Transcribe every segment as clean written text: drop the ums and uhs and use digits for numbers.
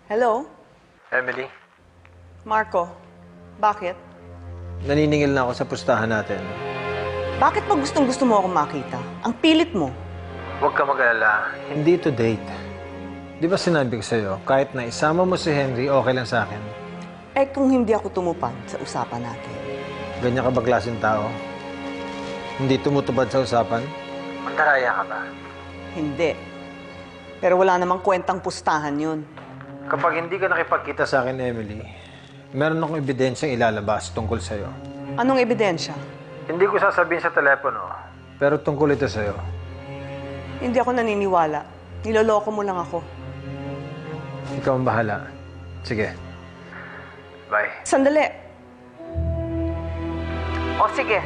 Hello? Emily, Marco? Bakit? naniningil na ako sa pustahan natin. Bakit pa gustong-gusto mo akong makita? Ang pilit mo. Huwag ka mag-alala, hindi to date. Di ba sinabi ko sa'yo, kahit na isama mo si Henry, okay lang sa akin. Eh kung hindi ako tumupad sa usapan natin. Ganyan ka ba klaseng tao? Hindi tumutupad sa usapan? Mandaraya ka ba? Hindi. Pero wala namang kwentang pustahan yun. Kapag hindi ka nakipagkita sa akin, Emily, meron akong ebidensyang ilalabas tungkol sa'yo. Anong ebidensya? Hindi ko sasabihin sa telepono, pero tungkol ito sa'yo. Hindi ako naniniwala. Niloloko mo lang ako. Ikaw ang bahala. Sige. Bye. Sandali. O sige,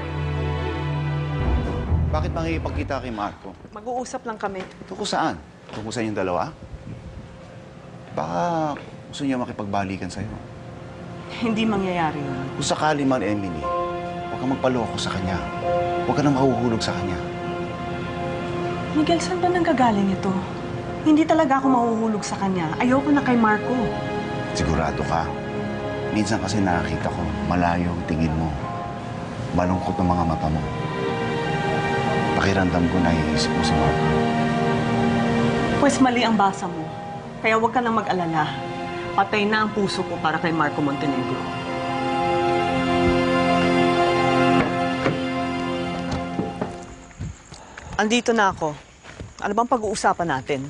Bakit makikipagkita kay Marco? mag-uusap lang kami. Tungkol saan? Tungkol sa inyong dalawa? Baka gusto niya makipagbalikan sa'yo. Hindi mangyayari yun. Kung sakali man, Emily, huwag kang magpaloko sa kanya. Huwag ka nang mahuhulog sa kanya. Miguel, saan ba nanggagaling ito? Hindi talaga ako mahuhulog sa kanya. Ayoko na kay Marco. Sigurado ka. Minsan kasi nakakita ko, malayo ang tingin mo. Malungkot ang mga mata mo. Pakiramdam ko naiisip mo si Marco. Pues mali ang basa mo. Kaya huwag ka nang mag-alala. Patay na ang puso ko para kay Marco Montenegro. Andito na ako. Ano bang pag-uusapan natin?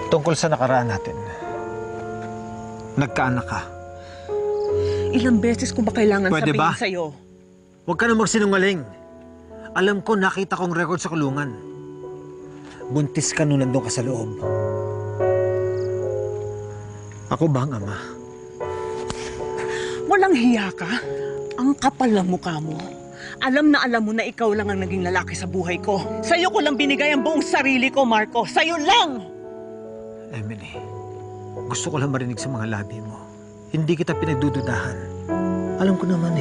Tungkol sa nakaraan natin. Nagkaanak ka. Ilang beses ko ba kailangan Pwede sabihin ba? sa'yo? Huwag ka na magsinungaling. Alam ko, nakita kong record sa kulungan. Buntis ka nung nandun ka sa loob. Ako ba ang ama? Walang hiya ka? Ang kapal ng mukha mo. Alam mo na ikaw lang ang naging lalaki sa buhay ko. Sa'yo ko lang binigay ang buong sarili ko, Marco. Sa'yo lang! Emily, gusto ko lang marinig sa mga labi mo. Hindi kita pinagdududahan. Alam ko naman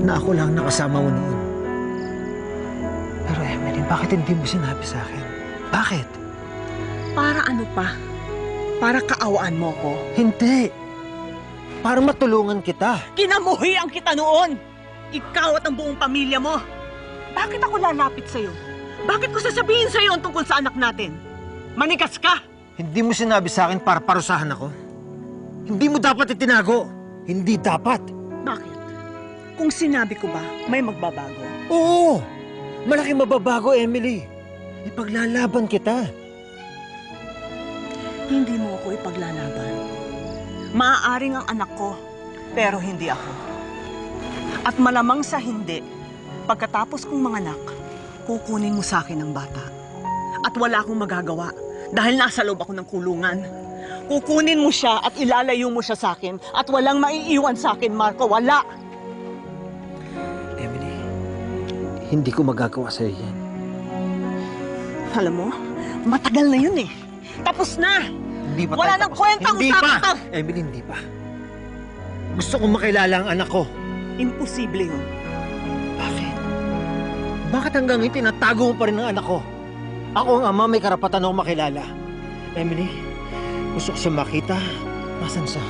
na ako lang nakasama mo noon. Pero Emily, bakit hindi mo sinabi sa akin? Bakit? Para ano pa? Para kaawaan mo ko? Hindi. Para matulungan kita. Kinamuhian kita noon! Ikaw at ang buong pamilya mo! Bakit ako lalapit sa'yo? Bakit ko sasabihin sa'yo ang tungkol sa anak natin? Manigas ka! Hindi mo sinabi sa akin para parusahan ako. Hindi mo dapat itinago. Hindi dapat. Bakit? Kung sinabi ko ba, may magbabago? Oo! Malaking mababago, Emily. Ipaglalaban kita. Hindi mo ako ipaglalaban. Maaaring ang anak ko, pero hindi ako. At malamang sa hindi, pagkatapos kong manganak, kukunin mo sa akin ang bata. At wala akong magagawa dahil nasa loob ako ng kulungan. Kukunin mo siya at ilalayo mo siya sa akin at walang maiiwan sa akin, Marco. Wala! Emily, hindi ko magagawa sa'yo yan. Alam mo, matagal na yun eh. Tapos na! Hindi pa Wala tayo nang tapos. kwentang Hindi usapan pa! to! Emily, hindi pa. Gusto kong makilala ang anak ko. Imposible yun. Bakit? Bakit hanggang ngayon tinatago mo pa rin ang anak ko? Ako ang ama, may karapatan akong makilala. Emily, gusto ko siya makita. Nasaan siya?